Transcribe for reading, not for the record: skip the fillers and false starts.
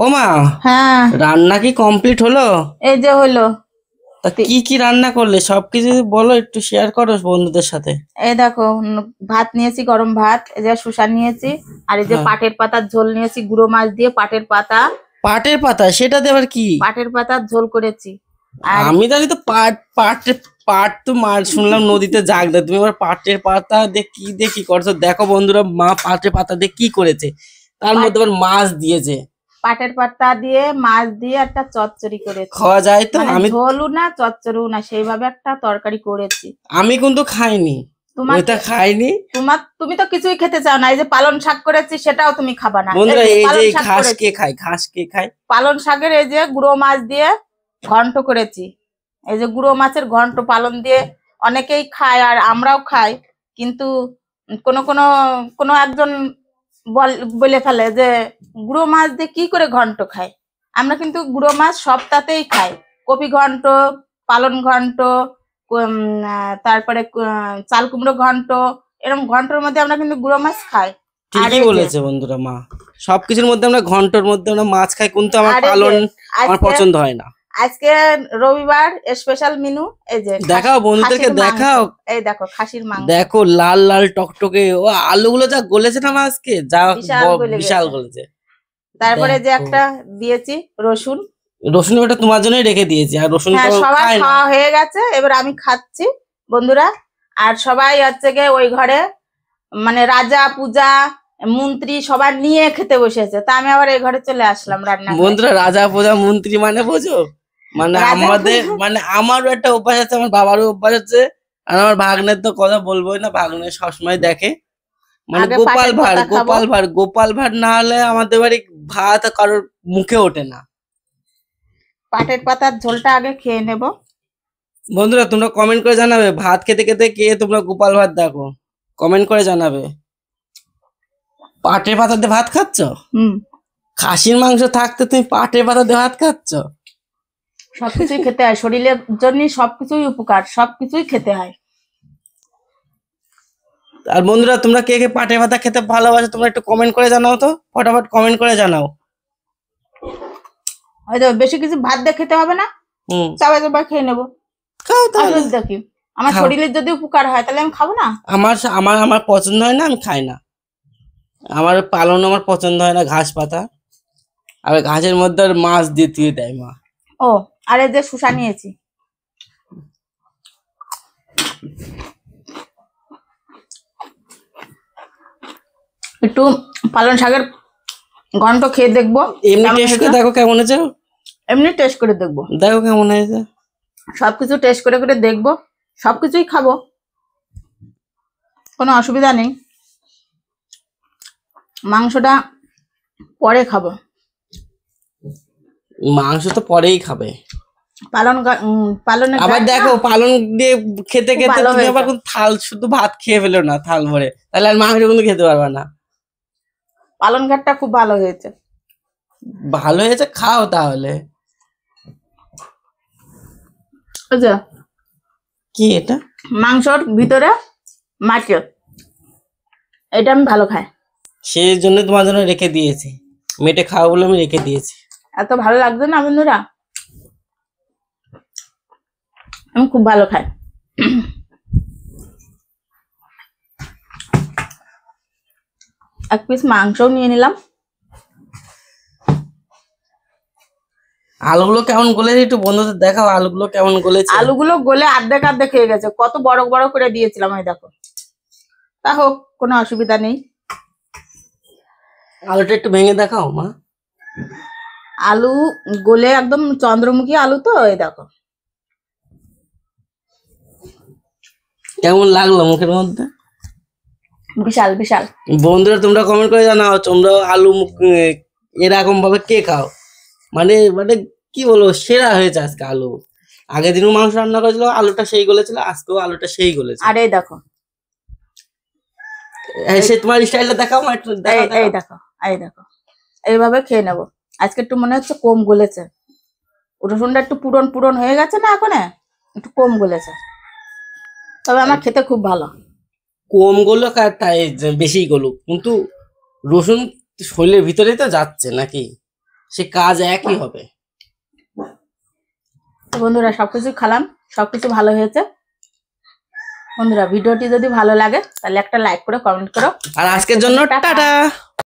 ও মা, হ্যাঁ রান্না কি কমপ্লিট হলো? এই যে হলো। তা কি কি রান্না করলে সবকিছু বলো, একটু শেয়ার করো বন্ধুদের সাথে। এই দেখো ভাত নিয়েছি, গরম ভাত, এই যে শুষা নিয়েছি, আর এই যে হ্যাঁ, পাটের পাতার ঝোল নিয়েছি, গুঁড়ো মাছ দিয়ে পাটের পাতা। পাটের পাতা, সেটাতে আবার কি? পাটের পাতার ঝোল করেছি। আর আমি জানি তো পাট তো মার শুনলাম নদীতে জাগ দেয়, তুমি আবার পাটের পাতা দিয়ে কি করছো? দেখো বন্ধুরা, মা পাটের পাতা দিয়ে কি করেছে, তার পাট মধ্যে আবার মাছ দিয়েছে। পাটের পাতা দিয়ে মাছ দিয়ে একটা চচ্চড়ি করেছি। খাওয়া যায় তো? মানে আমি ঝোলও না চচ্চড়িও না, সেইভাবে একটা তরকারি করেছি। আমি কিন্তু খাইনি, ওইটা তোমাকে খাইনি। তুমি তো কিছুই খেতে চাও না। এই যে পালং শাক করেছি, সেটাও তুমি খাবা না। এই বন্ধুরা, যে এই যে পালং এই শাক ঘাস করেছি, কে খায়, ঘাস কে খায়? পালং শাকের এই যে গুঁড়ো মাছ দিয়ে ঘন্ট করেছি। এই যে গুঁড়ো মাছের ঘন্ট পালং দিয়ে অনেকেই খায়, আর আমরাও খাই, কিন্তু কোনো কোনো কোনো একজন বলে ফেলে যে গুঁড়ো মাছ দিয়ে কি করে ঘন্ট খায়। আমরা কিন্তু গুঁড়ো মাছ সবটাতেই খাই। কপি ঘন্ট, পালং ঘন্ট, তারপরে চাল কুমড়ো ঘন্ট, এরকম ঘন্টর মধ্যে আমরা কিন্তু গুঁড়ো মাছ খাই। আর ঠিকই এই যে বলেছে বন্ধুরা, মা সবকিছুর মধ্যে আমরা ঘন্টর মধ্যে আমরা মাছ খাই, কিন্তু আমার আর এই যে পালন আমার আজকে পছন্দ হয় না। আজকে রবিবার স্পেশাল মেনু, এই যে দেখাও বন্ধুদেরকে, খাসির মাংস। দেখাও। এই দেখো খাসির মাংস, দেখো লাল লাল টকটকে, ও আলুগুলো যা গলেছে না মা আজকে, যা বিশাল গলে বিশাল গেছে। গলেছে। তারপরে যে দেখো, একটা দিয়েছি রসুন। রসুন ওটা তোমার জন্যই রেখে দিয়েছি, আর রসুন হ্যাঁ, তো সবার খায় না। খাওয়া হয়ে গেছে, এবার আমি খাচ্ছি বন্ধুরা। আর সবাই হচ্ছে গিয়ে ওই ঘরে, মানে রাজা পূজা মন্ত্রী সবার নিয়ে খেতে বসেছে, তা আমি আবার এই ঘরে চলে আসলাম রান্নাঘরে। বন্ধুরা, রাজা প্রজা মন্ত্রী মানে বোঝো, মানে রাজা আমাদের, মানে আমারও একটা অভ্যাস আছে, আমার বাবারও অভ্যাস আছে। আর আমার ভাগ্নের তো কথা বলবোই না, ভাগ্নের সবসময় দেখে, মানে আগে গোপাল পাটের ভাঁড় পাতা খাবো। গোপাল ভাঁড় গোপাল ভাঁড় না হলে আমাদের বাড়ি ভাত কারোর মুখে ওঠে না। পাটের পাতার ঝোলটা আগে খেয়ে নেব। বন্ধুরা, তোমরা কমেন্ট করে জানাবে, ভাত খেতে খেতে কে তোমরা গোপাল ভাঁড় দেখো, কমেন্ট করে জানাবে। পাটের পাতা দিয়ে ভাত খাচ্ছ? হুম, খাসির মাংস থাকতে তুমি পাটের পাতা দিয়ে ভাত খাচ্ছ? সবকিছুই খেতে হয়, শরীরের জন্য সবকিছুই উপকার, সবকিছুই খেতে হয়। আর বন্ধুরা, তোমরা কে কে পাটের পাতা খেতে ভালোবাসো, তোমরা একটু কমেন্ট করে জানাও তো, ফটাফট কমেন্ট করে জানাও। হয়তো বেশি কিছু ভাত দিয়ে খেতে হবে না, চাবাই চাবাই খেয়ে নেবো। খাও তাহলে, অসুবিধা কি? আমার খাও। শরীরের যদি উপকার হয় তাহলে আমি খাবো না? আমার আমার আমার পছন্দ হয় না, আমি খাই না। আমার পালন আমার পছন্দ হয় না, ঘাস পাতা। আর ঘাসের মধ্যে আর মাছ দিয়ে দেয় মা। ও, আর এই যে শুষা নিয়েছি। একটু পালং শাকের ঘন্ট খেয়ে দেখবো এমনি কেমন টেস্ট করে হয়েছে। দেখো কেমন হয়েছে, এমনি টেস্ট করে দেখবো, দেখো কেমন হয়েছে। সবকিছু টেস্ট করে করে দেখবো, সবকিছুই খাবো, কোনো অসুবিধা নেই। মাংসটা পরে খাবো, মাংস তো পরেই খাবে। পালনের আবার গাছ না, দেখো, পালং দিয়ে খেতে খুব খেতে ভালো তুমি আবার হয়েছে। কোন থাল শুধু ভাত খেয়ে ফেলো না থাল ভরে, তাহলে আর মাংস কিন্তু খেতে পারবে না। পালন ঘাটটা খুব ভালো হয়েছে। ভালো হয়েছে, খাও তাহলে। বুঝছো, কি এটা? মাংসর ভিতরে মাছে, এটা আমি ভালো খাই। সেই জন্য তোমার জন্য রেখে দিয়েছি, মেটে খাও বলে আমি রেখে দিয়েছি। এত ভালো লাগছে না বন্ধুরা, আমি খুব ভালো খাই। এক পিস মাংসও নিয়ে নিলাম। আলুগুলো কেমন গলেছে একটু বন্ধুদের দেখাও, আলুগুলো কেমন গলেছে। আলুগুলো গলে অর্ধেক অর্ধেক হয়ে গেছে, কত বড় বড় করে দিয়েছিলাম, এই দেখো। তা হোক, কোনো অসুবিধা নেই। আলুটা একটু ভেঙে দেখাও মা। আলু গলে একদম চন্দ্রমুখী আলু তো, এই দেখো। কেমন লাগলো মুখের মধ্যে? বিশাল বিশাল। বন্ধুরা, তোমরা কমেন্ট করে জানাও, তোমরা আলু এরকম ভাবে কে খাও, মানে মানে কি বলবো, সেরা হয়েছে আজকে আলু। আগের দিনও মাংস রান্না করেছিল, আলুটা সেই গলেছিল, আজকেও আলুটা সেই গলেছে। আর এই দেখো, সে তোমার স্টাইলটা দেখাও মা, একটু দেখাও এই দেখো, এই দেখো, এইভাবে খেয়ে নেবো। আজকে একটু মনে হচ্ছে কম গলেছে, রসুনটা একটু পুরন পুরন হয়ে গেছে না, এখন একটু কম গলেছে, তবে আমার খেতে খুব ভালো। কম গলুক আর তাই বেশি গলুক, কিন্তু রসুন শরীরের ভিতরেই তো যাচ্ছে নাকি। সে কাজ একই হবে। তো বন্ধুরা সবকিছু খেলাম, সবকিছু ভালো হয়েছে। বন্ধুরা ভিডিওটি যদি ভালো লাগে তাহলে একটা লাইক করে কমেন্ট করো। আর আজকের জন্য টাটা।